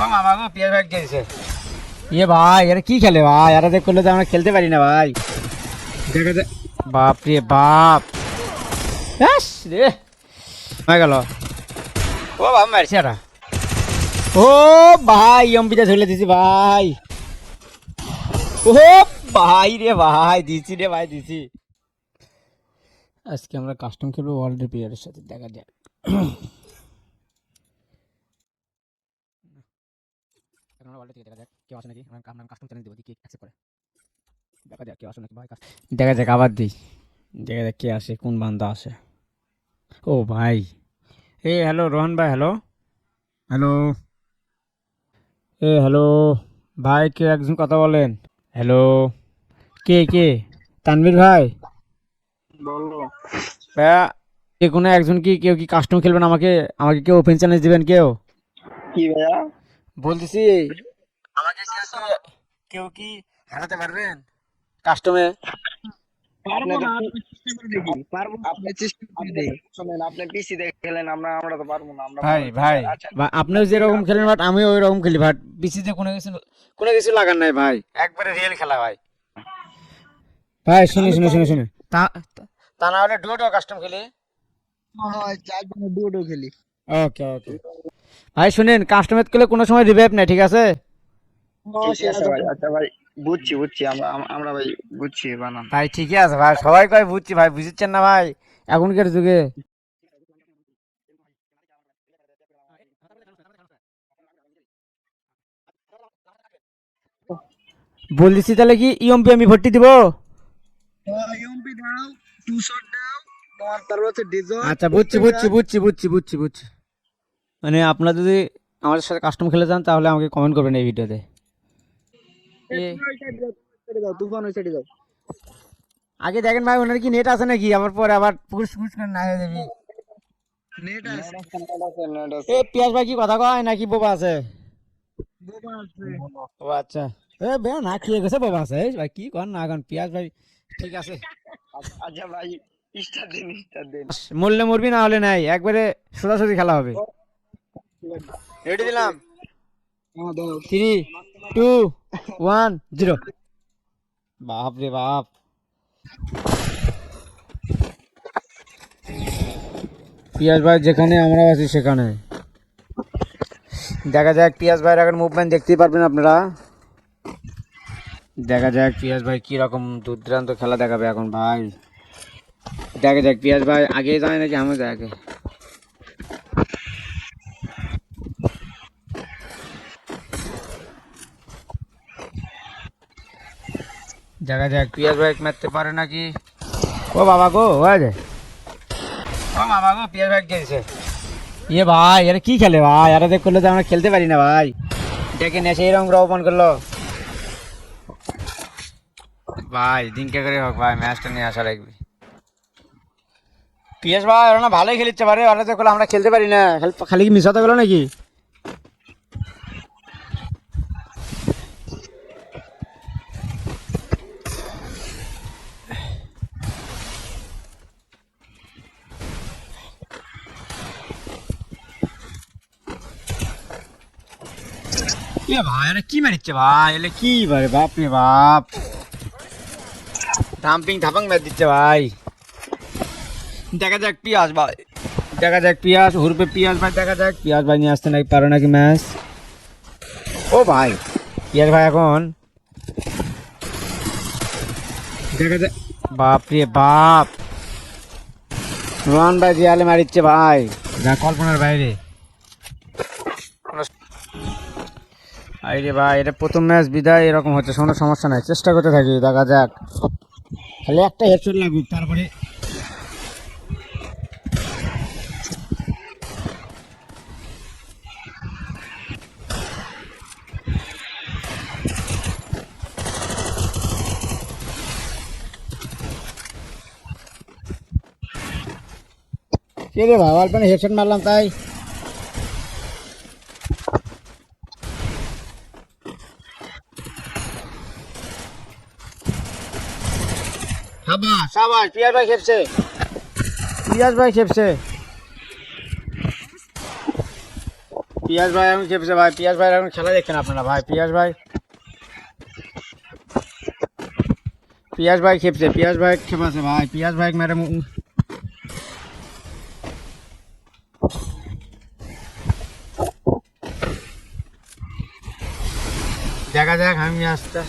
ও মামা গো পিয়ার ভাই গেছে ভাই এরা কি খেলে ভাই, এরা দেখ করলে তো আমরা খেলতে পারি না ভাই। দেখা যায় বাপ রে বাপ, ব্যাস রে হয়ে গেল। ও বাবা মারছে এরা। ও ভাই এমপিটা ধরে দিছি ভাই। ও ভাই রে ভাই দিছি রে ভাই দিছি। আজকে আমরা কাস্টম খেলবো ওয়ার্ল্ড প্লেয়ারের সাথে, দেখা যায়। দেখা যাক আবার দিই, দেখা যাক কে আসে, কোন বান্দা আসে। ও ভাই হ্যালো রোহন ভাই, হ্যালো হ্যালো হ্যালো ভাই, কে একজন কথা বলেন। হ্যালো কে কে তানভীর ভাই? বলো। ভাইয়া কে কোনো একজন কি, কেউ কি কাস্টম খেলবেন? আমাকে আমাকে কেউ ওপেন চ্যালেঞ্জ দিবেন কেউ? কি ভাইয়া? বলতেছি আমাকে কেউ কি হারাতে পারবেন কাস্টমে? আপনি পিসি দেখে খেলেন, আমরা তো পারবো না, আমরা ভাই ভাই আচ্ছা আপনিও যেরকম খেলেন বাট আমিও ওই রকম খেলি বাট পিসিতে কোনো কিছু লাগার নাই ভাই, একবারে রিয়েল খেলা ভাই। ভাই শুনে শুনে শুনে শুনে তা তা না হলে ডুয়োটো কাস্টম খেলি। চারজনে ডুডো খেলি। ওকে ওকে ভাই শুনেন, কাস্টমাইজ করলে কোনো সময় রিভাইভ নাই, ঠিক আছে? ঠিক আছে ভাই, আচ্ছা ভাই, বুঝছি বুঝছি, আমরা ভাই বুঝছি, বানান। ভাই ঠিকই আছে ভাই, সবাই কয় বুঝছি ভাই, বুঝছেন না ভাই এখনকার যুগে। বলছি তাহলে কি ইএমপি আমি ভর্তি দিব? ইউএমপি দাও, টু শট দাও, তোমার তারপর হচ্ছে ডিজো। আচ্ছা বুঝছি বুঝছি বুঝছি বুঝছি বুঝছি বুঝছি। মানে আপনারা যদি আমাদের সাথে কাস্টম খেলে যান তাহলে আমাকে কমেন্ট করবেন এই ভিডিওতে। তুফান ওই সাইডে যাও। আগে দেখেন ভাই ওনার কি নেট আছে নাকি, আমার পরে আবার পুশ পুশ করে না হয়ে যাবি। নেট আছে। পিয়াস ভাই কি কথা কয় নাকি বোবা আছে? বোবা আছে। ও আচ্ছা, বে না খেয়ে গেছে বোবা আছে ভাই, কি কর না এখন পিয়াস ভাই। ঠিক আছে আচ্ছা ভাই, স্টার দিন। মরলে মরবি, না হলে নাই, একবারে সোজাসুজি খেলা হবে। রেডি দিলাম, হ্যাঁ দাও। 3 2 1 0। বাপ রে বাপ, পিয়াস ভাই যেখানে আমরা আছি সেখানে। দেখা যাক পিয়াস ভাইয়ের এখন মুভমেন্ট দেখতেই পারবেন আপনারা। দেখা যাক পিয়াস ভাই কি রকম দুর্দান্ত খেলা দেখাবে এখন ভাই। দেখা যাক পিয়াস ভাই আগে যায় নাকি আমি যাই আগে। দেখা যাক পিয়াস ভাই মারতে পারে নাকি। ও বাবা গো হয়ে ও বাবা গো পিয়াস ভাই গেছে। ভাই এরা কি খেলে ভাই, এরা দেখ করলে তো আমরা খেলতে পারি না ভাই। দেখে নেশে এরকম ওপেন করলো ভাই, দিনকে করে হোক ভাই ম্যাচটা নিয়ে আসা লাগবে। পিএস ভাই ওরা না ভালোই খেলিচ্ছে পারে, ওরা তো আমরা খেলতে পারি না, খালি কি মিস হতে গেলো নাকি? ভাই এরা কি মারিচ্ছে ভাই, এলে কি বারে বাপ রে বাপ, ডাম্পিং ধাপাং ম্যাচ দিচ্ছে ভাই। দেখা যাক পিয়াস ভাই, দেখা যাক পিয়াস হুরপে পিয়াস ভাই, দেখা যাক পিয়াস ভাই নিয়ে আসতে নাকি পারো নাকি ম্যাচ। ও ভাই পিয়াস ভাই এখন দেখা যাক, বাপ রে বাপ, রোহন ভাই জিয়ালে মারিচ্ছে ভাই, যা কল্পনার বাইরে। আরে ভাই এটা প্রথম ম্যাচ বিদায় এরকম হচ্ছে, কোনো সমস্যা নাই, চেষ্টা করতে থাকি, দেখা যাক খালি একটা হেডশট লাগুক তারপরে। কে রে ভাই অল্প হেডশট মারলাম তাই। সাবাস পিয়াস ভাই খেপছে, পিয়াস ভাই খেপছে, পিয়াস ভাই এখন খেপছে ভাই, পিয়াস ভাই এখন খেলা দেখছেন আপনারা ভাই, পিয়াস ভাই খেপছে, পিয়াস ভাই খেপাছে ভাই, পিয়াস ভাই ম্যাডাম দেখা যাক আমি আসতে।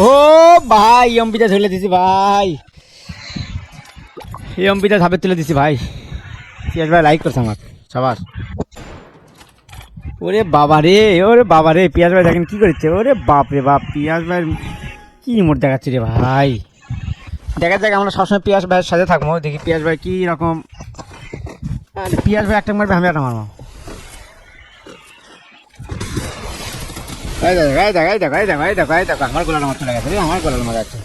ও ভাই এমপিটা ধরে দিছি ভাই, এমপিটা ধাপে তুলে দিছি ভাই। পিয়াস ভাই লাইক করছে আমাকে, সবার। ওরে বাবা রে, ওরে বাবা রে, পিয়াস ভাই দেখেন কি করছে, ওরে বাপ রে বাপ, পিয়াস ভাই কি মোট দেখাচ্ছে রে ভাই। দেখা যাক, আমরা সবসময় পিয়াস ভাইয়ের সাথে থাকবো, দেখি পিয়াস ভাই কি রকম। পিয়াস ভাই একটা মারবে, আমি একটা মারবো। আমার গোলার মার চলে গেছে, আমার গোলার মার আছে।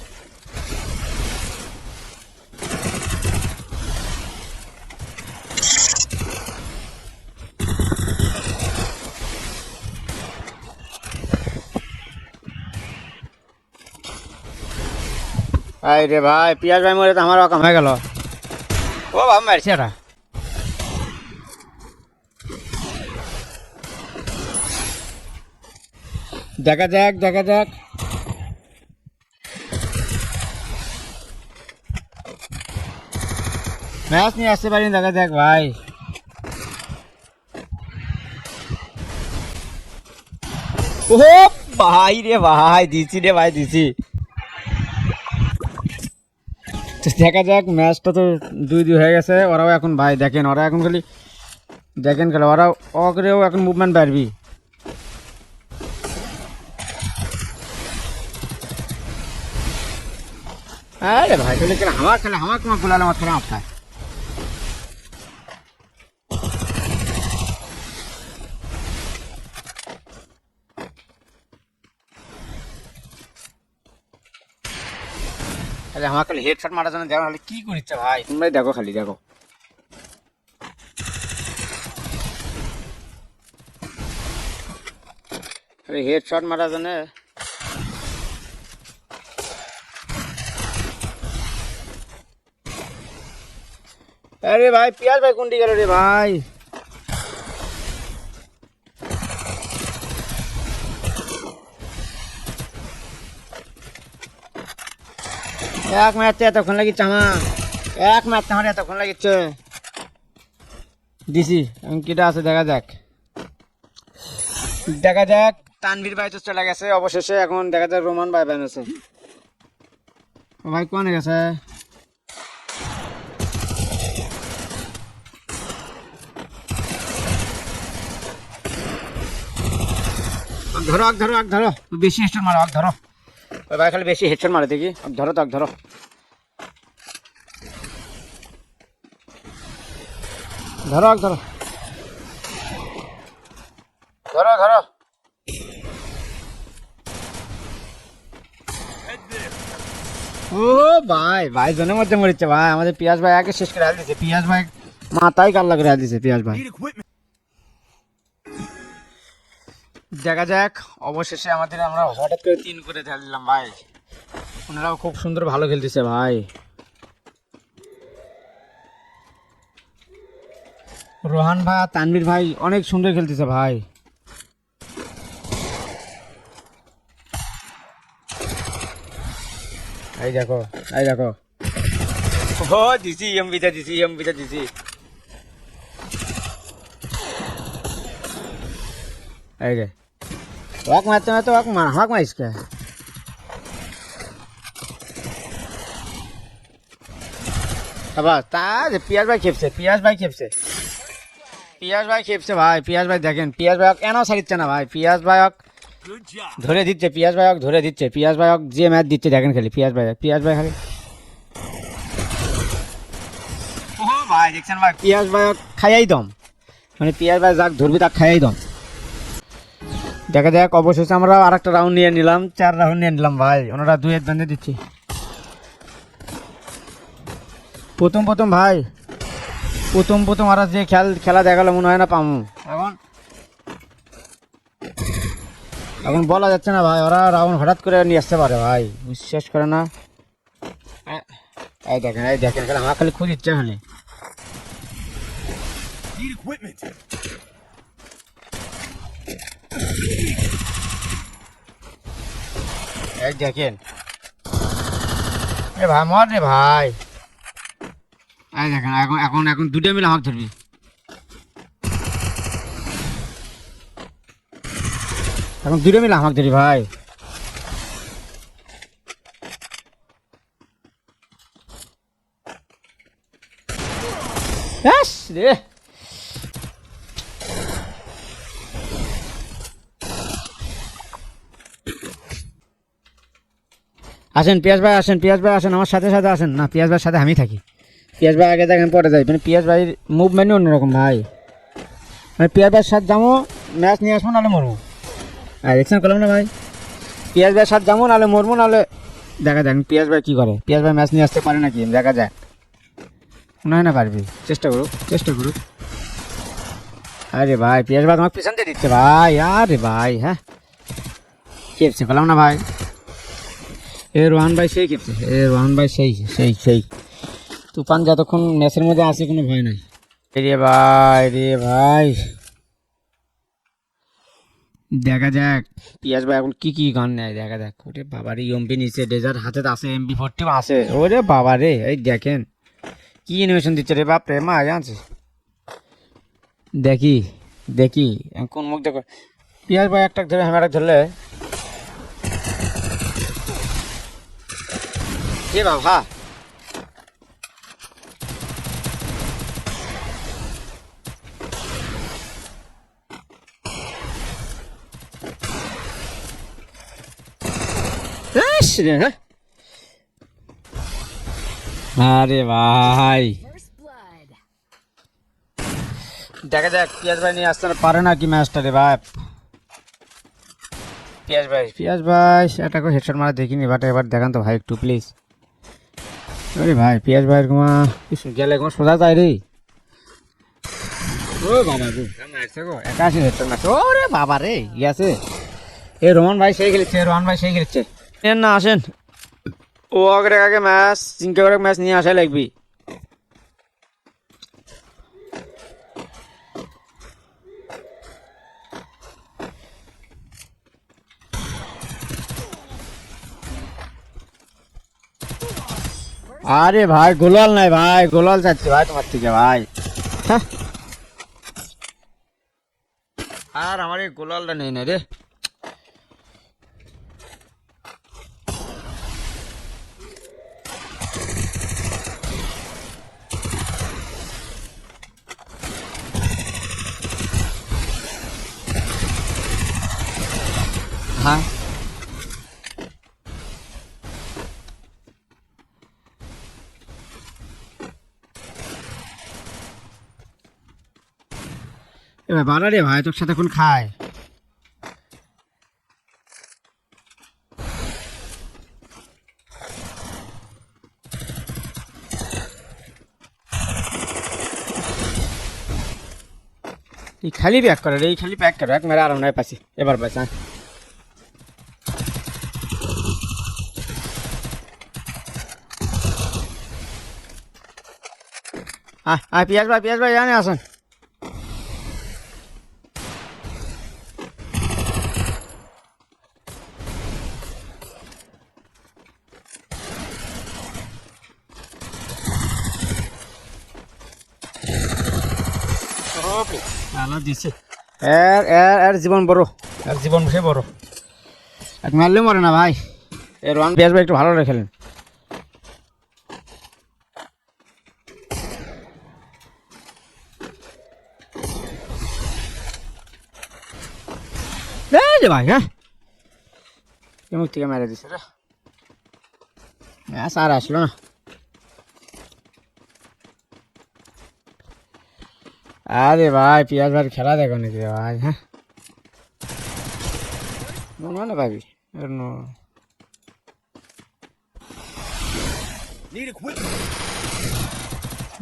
রে ভাই, পিয়াস ভাই মরে তো আমার অকাম হয়ে গেল। ও বাবা মারছে এটা। দেখা যাক, দেখা যাক। ম্যাচ নিয়ে আসতে পারি, দেখা যাক ভাই। ও ভাই রে ভাই, দিছি রে ভাই, দিছি। দেখা যাক, ম্যাচটা তো 2-2 হয়ে গেছে। ওরাও এখন ভাই দেখেন, ওরা এখন খালি দেখেন খেলে, ওরা অগরেও এখন মুভমেন্ট পারবি। আরে ভাই চলে খেলে, আমার খেলে, আমার তোমার গোলালে আমার খেলে আপনার। আরে আমার খালি হেডশট মারার জন্য দেখো খালি কি করিচ্ছে ভাই, তোমরাই দেখো, খালি দেখো। আরে হেডশট মারার জন্য। আরে ভাই পিয়াস ভাই কোনটি গেল রে ভাই। এক ম্যাচে এতক্ষণ লাগিচ্ছে আমার, এক ম্যাচ আমার এতক্ষণ লাগিচ্ছে। দিছি কিটা আছে, দেখা যাক, দেখা যাক। তানভীর ভাই তো চলে গেছে অবশেষে, এখন দেখা যাক রোমান ভাই বানাচ্ছে। ভাই কোনে গেছে? ধরো আগ, ধরো আগ, ধরো বেশি হেডশট মারো, আগ ধরো। ওই ভাই খালি বেশি হেডশট মারে দেখি, ধরো তো আগ, ধরো ধরো আগ, ধরো ধরো ধরো। ও ভাই, ভাই জনের মধ্যে মরিচ্ছে ভাই, আমাদের পিয়াস ভাই আগে শেষ করে হাল দিছে, পিয়াস ভাই মাথায় কাল্লা করে হাল দিছে পিয়াস ভাই। দেখা যাক, অবশেষে আমাদের আমরা হঠাৎ করে 3 করে ঢেলে দিলাম ভাই। ওনারাও খুব সুন্দর ভালো খেলতেছে ভাই। রোহান ভাই, তানভীর ভাই অনেক সুন্দর খেলতেছে ভাই। এই দেখো, এই দেখো, ও দিছি এমবিটা, দিছি এমবিটা, দিছি। এই রে ওয়াক মারতে মারতে ওয়াক মার, হাক মারিস কে? আবার তা পিয়াস ভাই খেপছে, পিয়াস ভাই খেপছে, পিয়াস ভাই খেপছে ভাই। পিয়াস ভাই দেখেন, পিয়াস ভাই কেন ছাড়িচ্ছে না ভাই, পিয়াস ভাই ধরে দিচ্ছে, পিয়াস ভাই ধরে দিচ্ছে, পিয়াস ভাই যে ম্যাচ দিচ্ছে দেখেন খালি, পিয়াস ভাই, পিয়াস ভাই খালি। ও ভাই দেখছেন ভাই, পিয়াস ভাই খাইয়াই দম, মানে পিয়াস ভাই যাক ধরবি তাক খাইয়াই দম। দেখা যাক, অবশেষে আমরা আর একটা রাউন্ড নিয়ে নিলাম, 4 রাউন্ড নিয়ে নিলাম ভাই। ওনারা 2-1 বান্ধে দিচ্ছি। প্রথম ভাই, প্রথম আর যে খেলা দেখালো মনে হয় না পামু। এখন এখন বলা যাচ্ছে না ভাই, ওরা রাউন্ড হঠাৎ করে নিয়ে আসতে পারে ভাই, বিশ্বাস করে না। এই দেখেন খালি আমার খালি খুঁজ ইচ্ছে খালি। এই দেখেন এ ভাই মর রে ভাই। এই দেখেন এখন এখন এখন দুটো মিলে আমাকে ধরবি। এখন দুটো মিলে আমাকে ধরি ভাই। রে আসেন পিয়াস ভাই, আসেন পিয়াস ভাই, আসেন আমার সাথে সাথে আসেন। না পিয়াস ভাইয়ের সাথে আমি থাকি, পিয়াস ভাই আগে দেখেন পরে যাই। মানে পিয়াস ভাইয়ের মুভমেন্টই অন্যরকম ভাই। মানে পিয়াস ভাইয়ের সাথে যাবো, ম্যাচ নিয়ে আসবো, নাহলে মরবো। আর দেখছেন করলাম না ভাই, পিয়াস ভাইয়ের সাথে যাবো, নাহলে মরবো, নাহলে দেখা যাক পিয়াস ভাই কী করে। পিয়াস ভাই ম্যাচ নিয়ে আসতে পারে নাকি দেখা যাক, মনে হয় না পারবি, চেষ্টা করুক চেষ্টা করুক। আরে ভাই পিয়াস ভাই তোমাকে পিছন দিয়ে দিচ্ছে ভাই। আরে ভাই হ্যাঁ খেপছে পেলাম না ভাই। এ রোহান ভাই সেই খেপছে, এ রোহান ভাই সেই সেই সেই তুফান যতক্ষণ ম্যাচের মধ্যে আসে কোনো ভয় নাই। রে ভাই রে ভাই দেখা যাক পিয়াস ভাই এখন কি কি গান নেয় দেখা যাক। ওরে বাবারে এমপি নিচে ডেজার হাতে আছে, MP40 আছে। ওরে বাবারে এই দেখেন কি ইনোভেশন দিচ্ছে রে বাপ রে মা জানছে। দেখি দেখি কোন মুখ দেখো। পিয়াস ভাই একটা ধরে হ্যামারা ধরলে কে বাবা। আরে ভাই দেখা যাক পিয়াস ভাই নিয়ে আসতে পারে না কি ম্যাচটা রে ভাই। পিয়াস ভাই এটা করে হেডশট মারা দেখিনি, বাট এবার দেখান তো ভাই একটু প্লিজ। আরে ভাই পিয়াস ভাইয়ের কুমা গেলে কুমা সোজা যায় রে। ও বাবা গো মারছে গো 81 হেডশট মারছে। ওরে বাবা রে ইয়াছে এ রোহন ভাই সেই খেলেছে, রোহন ভাই সেই খেলেছে। না আসেন ও আগে ম্যাচ চিন্তা করে ম্যাচ নিয়ে আসাই লাগবি। আরে ভাই গোলাল নাই ভাই, গোলাল চাচ্ছি ভাই তোমার থেকে ভাই। হ্যাঁ আর আমার এই গোলালটা নেই না রে। হ্যাঁ এবার বাড়া রে ভাই তোর সাথে এখন খায়। এই খালি প্যাক করে রে, এই খালি প্যাক করে এক মেরে আরাম নাই পাচ্ছি এবার পাচ্ছি। হ্যাঁ পিয়াস ভাই জানে আসেন। দিছে এর এর এর জীবন বড়, এর জীবন সে বড়, এক মারলে মরে না ভাই। এর রোহান পিয়াস ভাই একটু ভালো করে খেলেন। ভাই হ্যাঁ মুখ থেকে মেরে দিছে রে, আর আসলো না। আরে ভাই পিয়াস ভাই খেলা দেখো নাকি ভাই। হ্যাঁ না ভাবি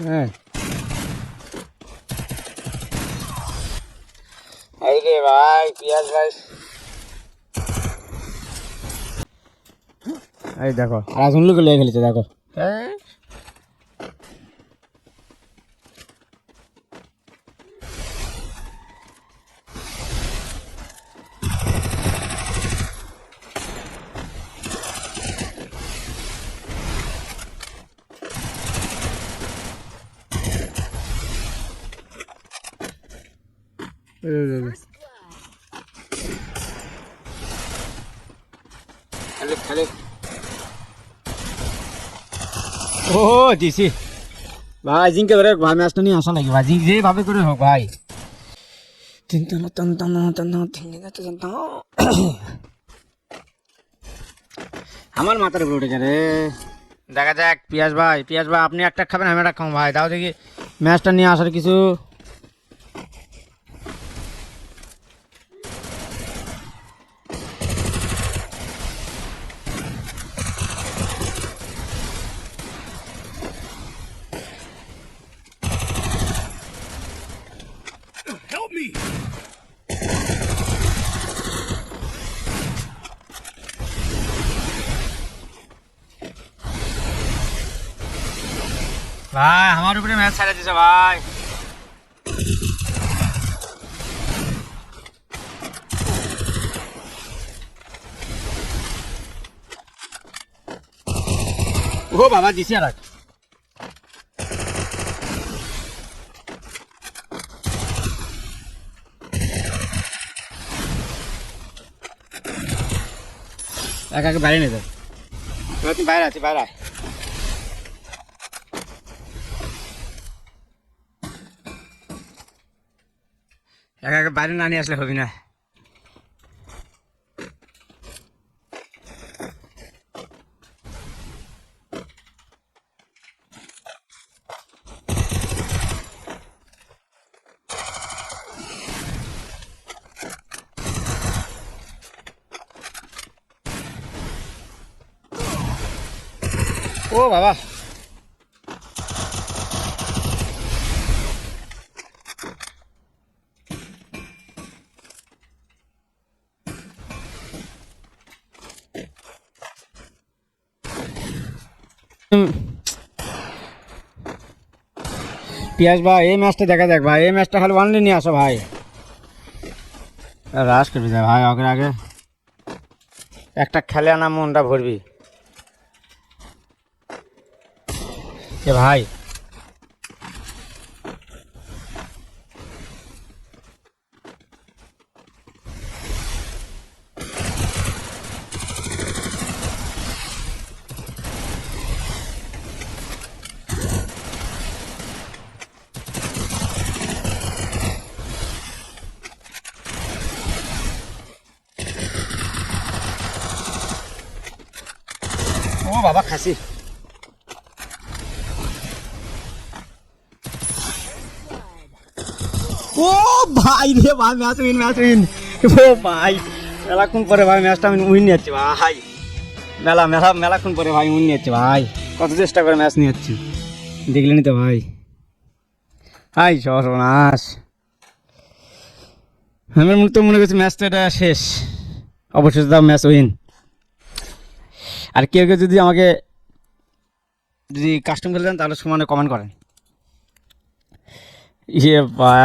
হ্যাঁ এই রে ভাই পিয়াস ভাই এই দেখো রাজন লোক লেগে খেলেছে দেখো ও দিছি ভাই জিঙ্কে ধরে ভাই ম্যাচটা নিয়ে আসা নাকি ভাই জিঙ্ক যেভাবে করে হোক ভাই আমার মাথার উপরে উঠে রে দেখা যাক পিয়াস ভাই আপনি একটা খাবেন আমি একটা খাবো ভাই তাও দেখি ম্যাচটা নিয়ে আসার কিছু ভাই আমার উপরে ম্যাচ ছাড়া দিছে ভাই ও বাবা দিছি আর একা বাইরে নিয়ে যাও তুই বাইরে আছি বাইরে একা বাইরে না নিয়ে আসলে হবি না ও বাবা পিয়াস ভাই এই ম্যাচটা দেখা যাক ভাই এই ম্যাচটা খালি ওয়ানলি নিয়ে আসো ভাই রাশ করবি যায় ভাই ওকে আগে একটা খেলে আনা মনটা ভরবি এ ভাই ও বাবা খাসি ও ভাই রে ভাই ম্যাচ উইন ও ভাই মেলাক্ষণ পরে ভাই ম্যাচটা আমি উইন নিয়ে যাচ্ছি ভাই মেলাক্ষণ পরে ভাই উইন নিয়ে যাচ্ছি ভাই কত চেষ্টা করে ম্যাচ নিয়ে যাচ্ছি দেখলেনি তো ভাই হাই সর্বনাশ আমার তো মনে করছি ম্যাচটা এটা শেষ অবশেষে দাও ম্যাচ উইন আর কেউ কেউ যদি আমাকে যদি কাস্টম খেলে দেন তাহলে সমানে কমেন্ট করেন ইয়ে ভাই